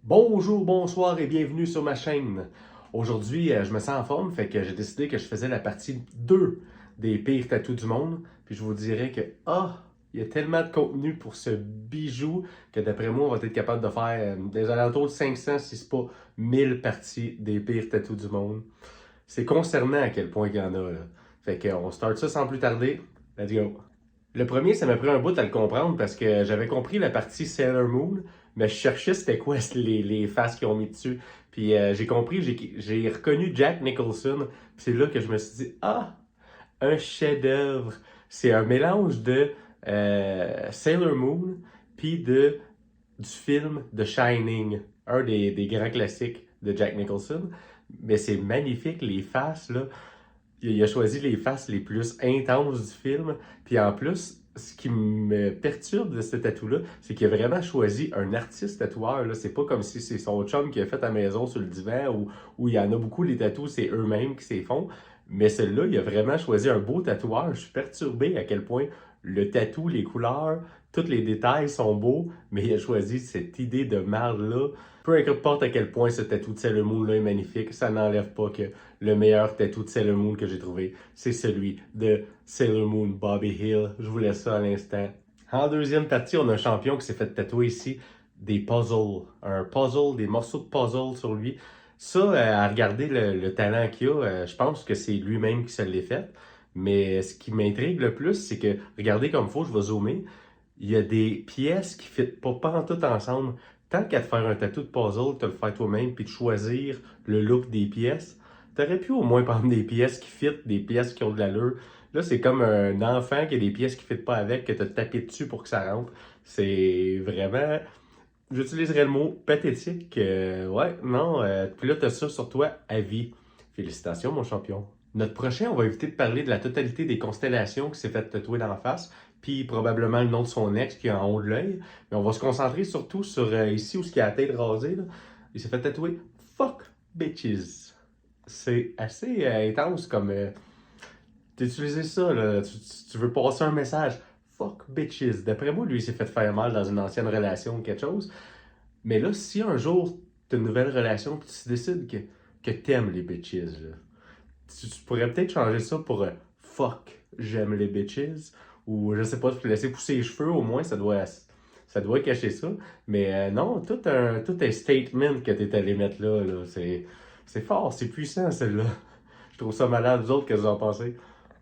Bonjour, bonsoir et bienvenue sur ma chaîne. Aujourd'hui, je me sens en forme, fait que j'ai décidé que je faisais la partie 2 des pires tatous du monde. Puis je vous dirais que, il y a tellement de contenu pour ce bijou que d'après moi, on va être capable de faire des alentours de 500, si c'est pas 1000 parties des pires tatous du monde. C'est concernant à quel point il y en a, là. Fait qu'on start ça sans plus tarder. Let's go. Le premier, ça m'a pris un bout à le comprendre parce que j'avais compris la partie Sailor Moon, mais je cherchais c'était quoi les faces qu'ils ont mis dessus. Puis j'ai compris, j'ai reconnu Jack Nicholson. Puis c'est là que je me suis dit, un chef-d'œuvre. C'est un mélange de Sailor Moon puis du film The Shining, un des grands classiques de Jack Nicholson. Mais c'est magnifique, les faces, là. Il a choisi les faces les plus intenses du film. Puis en plus, ce qui me perturbe de ce tatou-là, c'est qu'il a vraiment choisi un artiste tatoueur. Là. C'est pas comme si c'est son chum qui a fait à la maison sur le divan où il y en a beaucoup, les tatous, c'est eux-mêmes qui s'y font. Mais celui-là, il a vraiment choisi un beau tatoueur. Je suis perturbé à quel point le tatou, les couleurs, tous les détails sont beaux, mais il a choisi cette idée de marde-là. Peu importe à quel point ce tatou de Sailor Moon-là est magnifique, ça n'enlève pas que le meilleur tatou de Sailor Moon que j'ai trouvé, c'est celui de Sailor Moon Bobby Hill. Je vous laisse ça à l'instant. En deuxième partie, on a un champion qui s'est fait tatouer ici des puzzles. Un puzzle, des morceaux de puzzle sur lui. Ça, à regarder le talent qu'il a, je pense que c'est lui-même qui se l'est fait. Mais ce qui m'intrigue le plus, c'est que, regardez comme il faut, je vais zoomer, il y a des pièces qui ne fit pas en tout ensemble. Tant qu'à te faire un tatou de puzzle, te le faire toi-même, puis de choisir le look des pièces, t'aurais pu au moins prendre des pièces qui fit, des pièces qui ont de l'allure. Là, c'est comme un enfant qui a des pièces qui ne fit pas avec, que t'as tapé dessus pour que ça rentre. C'est vraiment, j'utiliserais le mot pathétique. Ouais, non. Puis là, t'as ça sur toi à vie. Félicitations, mon champion. Notre prochain, on va éviter de parler de la totalité des constellations qui s'est fait tatouer dans la face, puis probablement le nom de son ex qui est en haut de l'œil. Mais on va se concentrer surtout sur ici où ce qui a la tête rasée. Là. Il s'est fait tatouer Fuck Bitches. C'est assez intense comme. D'utiliser ça, là. Tu veux passer un message. Fuck bitches. D'après moi, lui, il s'est fait faire mal dans une ancienne relation ou quelque chose. Mais là, si un jour, tu as une nouvelle relation puis tu décides que t'aimes les bitches, là, tu pourrais peut-être changer ça pour fuck, j'aime les bitches. Ou je sais pas, te laisser pousser les cheveux, au moins, ça doit cacher ça. Mais non, tout un statement que tu es allé mettre là, c'est fort, c'est puissant, celle-là. Je trouve ça malade, vous autres, qu'est-ce que vous en pensez?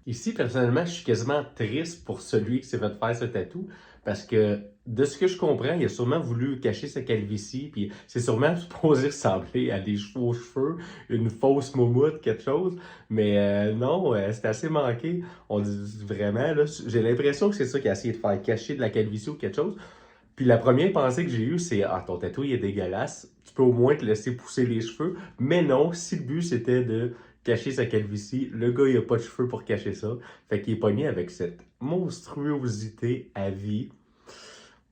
Ici, personnellement, je suis quasiment triste pour celui qui s'est fait faire ce tatou parce que, de ce que je comprends, il a sûrement voulu cacher sa calvitie, puis c'est sûrement supposé ressembler à des faux cheveux, une fausse moumoute, quelque chose. Mais non, c'est assez manqué. On dit vraiment, là, j'ai l'impression que c'est ça qui a essayé de faire cacher de la calvitie ou quelque chose. Puis la première pensée que j'ai eue, c'est ton tatou, il est dégueulasse. Tu peux au moins te laisser pousser les cheveux. Mais non, si le but c'était de cacher sa calvitie, le gars, il a pas de cheveux pour cacher ça. Fait qu'il est pogné avec cette monstruosité à vie.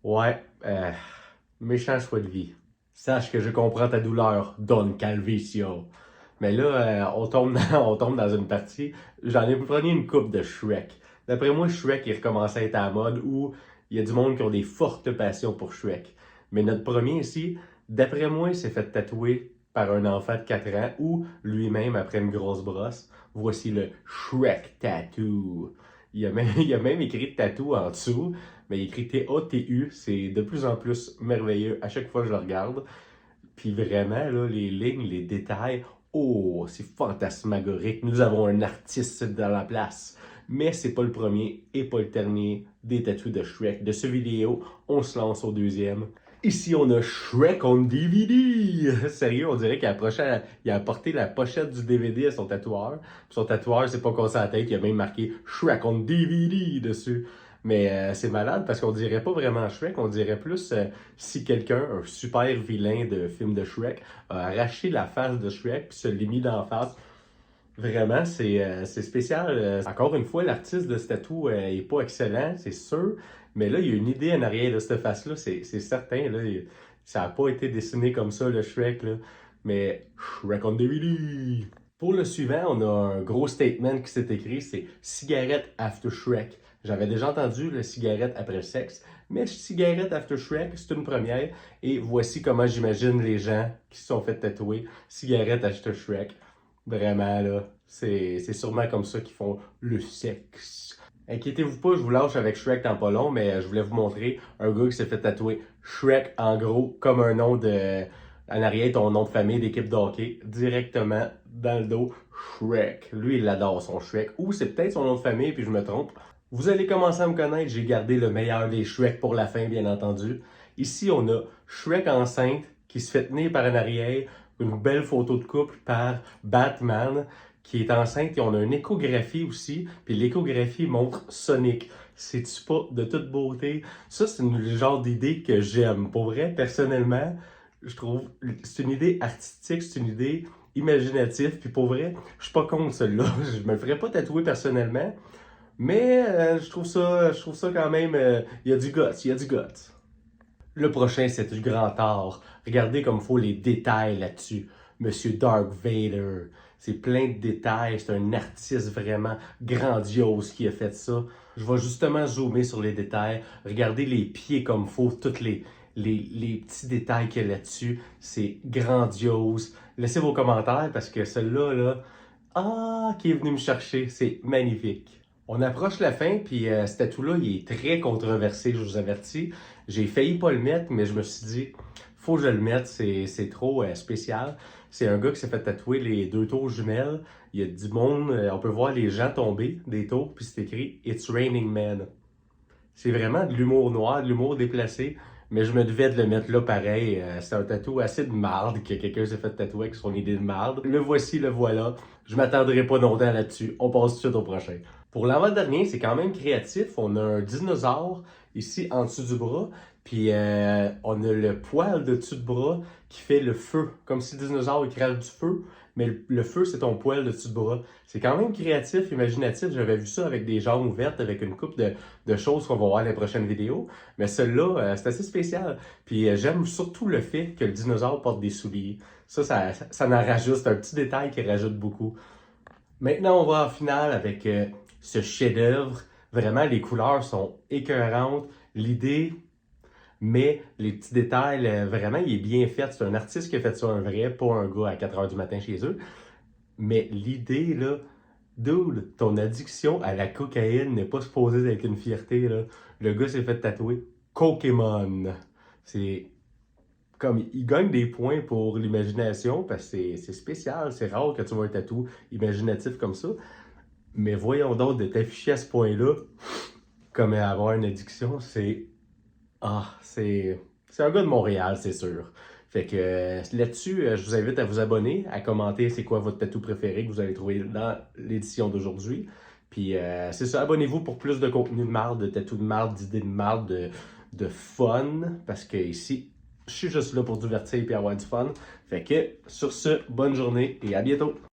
Ouais, méchant choix de vie. Sache que je comprends ta douleur, Don Calvicio. Mais là, on tombe dans une partie. J'en ai pris une coupe de Shrek. D'après moi, Shrek, il recommençait à être à la mode où il y a du monde qui ont des fortes passions pour Shrek. Mais notre premier ici, d'après moi, il s'est fait tatouer par un enfant de 4 ans ou lui-même après une grosse brosse. Voici le Shrek Tattoo. Il a même écrit tattoo en dessous, mais il écrit T-A-T-U. C'est de plus en plus merveilleux à chaque fois que je le regarde. Puis vraiment, là, les lignes, les détails, oh, c'est fantasmagorique. Nous avons un artiste dans la place. Mais c'est pas le premier et pas le dernier des tatous de Shrek. De ce vidéo, on se lance au deuxième. Ici, on a Shrek on DVD. Sérieux, on dirait il a apporté la pochette du DVD à son tatoueur. Puis son tatoueur s'est pas cassé la tête, il a même marqué Shrek on DVD dessus. Mais c'est malade parce qu'on dirait pas vraiment Shrek, on dirait plus si quelqu'un, un super vilain de film de Shrek, a arraché la face de Shrek puis se l'est mis dans la face. Vraiment, c'est spécial. Encore une fois, l'artiste de ce tatou est pas excellent, c'est sûr. Mais là, il y a une idée en arrière de cette face-là, c'est certain. Là, ça n'a pas été dessiné comme ça, le Shrek. Là. Mais Shrek on DVD. Pour le suivant, on a un gros statement qui s'est écrit, c'est Cigarette after Shrek. J'avais déjà entendu le cigarette après le sexe, mais cigarette after Shrek, c'est une première. Et voici comment j'imagine les gens qui se sont fait tatouer cigarette after Shrek. Vraiment, là, c'est sûrement comme ça qu'ils font le sexe. Inquiétez-vous pas, je vous lâche avec Shrek dans pas long, mais je voulais vous montrer un gars qui s'est fait tatouer Shrek en gros, comme un nom de. En arrière, ton nom de famille d'équipe de hockey, directement dans le dos, Shrek. Lui, il adore son Shrek. Ou c'est peut-être son nom de famille, puis je me trompe. Vous allez commencer à me connaître, j'ai gardé le meilleur des Shrek pour la fin, bien entendu. Ici, on a Shrek enceinte qui se fait tenir par en arrière, une belle photo de couple par Batman qui est enceinte et on a une échographie aussi, puis l'échographie montre Sonic. C'est-tu pas de toute beauté? Ça, c'est le genre d'idée que j'aime. Pour vrai, personnellement, je trouve c'est une idée artistique, c'est une idée imaginative, puis pour vrai, je suis pas contre celle-là. Je me le ferais pas tatouer personnellement, mais je trouve ça quand même, il y a du guts, il y a du guts. Le prochain, c'est du grand art. Regardez comme il faut les détails là-dessus. Monsieur Dark Vader. C'est plein de détails. C'est un artiste vraiment grandiose qui a fait ça. Je vais justement zoomer sur les détails. Regardez les pieds comme il faut. Tous les petits détails qu'il y a là-dessus. C'est grandiose. Laissez vos commentaires parce que celui-là, qui est venu me chercher. C'est magnifique. On approche la fin, puis ce tatou-là, il est très controversé, je vous avertis. J'ai failli pas le mettre, mais je me suis dit, faut que je le mette, c'est trop spécial. C'est un gars qui s'est fait tatouer les deux tours jumelles. Il y a du monde, on peut voir les gens tomber des tours, puis c'est écrit It's Raining Men. C'est vraiment de l'humour noir, de l'humour déplacé, mais je me devais de le mettre là pareil. C'est un tatou assez de marde que quelqu'un s'est fait tatouer avec son idée de marde. Le voici, le voilà. Je m'attendrai pas longtemps là-dessus. On passe tout de suite au prochain. Pour l'avant-dernier, c'est quand même créatif. On a un dinosaure ici en dessous du bras, puis on a le poil de dessus de bras qui fait le feu, comme si le dinosaure il crée du feu, mais le feu c'est ton poil de dessus de bras. C'est quand même créatif, imaginatif. J'avais vu ça avec des jambes ouvertes, avec une coupe de choses qu'on va voir dans les prochaines vidéos, mais celui-là, c'est assez spécial. Puis j'aime surtout le fait que le dinosaure porte des souliers. Ça en rajoute, c'est un petit détail qui rajoute beaucoup. Maintenant, on va en finale avec ce chef-d'œuvre. Vraiment, les couleurs sont écœurantes. L'idée, mais les petits détails, vraiment, il est bien fait. C'est un artiste qui a fait ça, un vrai, pas un gars à 4 h du matin chez eux. Mais l'idée, là, dude, ton addiction à la cocaïne n'est pas supposée être une fierté, là. Le gars s'est fait tatouer Pokémon. C'est comme il gagne des points pour l'imagination parce que c'est spécial, c'est rare que tu vois un tatou imaginatif comme ça. Mais voyons donc de t'afficher à ce point-là, comme avoir une addiction, c'est un gars de Montréal, c'est sûr. Fait que là-dessus, je vous invite à vous abonner, à commenter c'est quoi votre tatou préféré que vous allez trouver dans l'édition d'aujourd'hui. Puis c'est ça, abonnez-vous pour plus de contenu de marde, de tatou de marde, d'idées de marde, de fun. Parce que ici, je suis juste là pour divertir et avoir du fun. Fait que sur ce, bonne journée et à bientôt!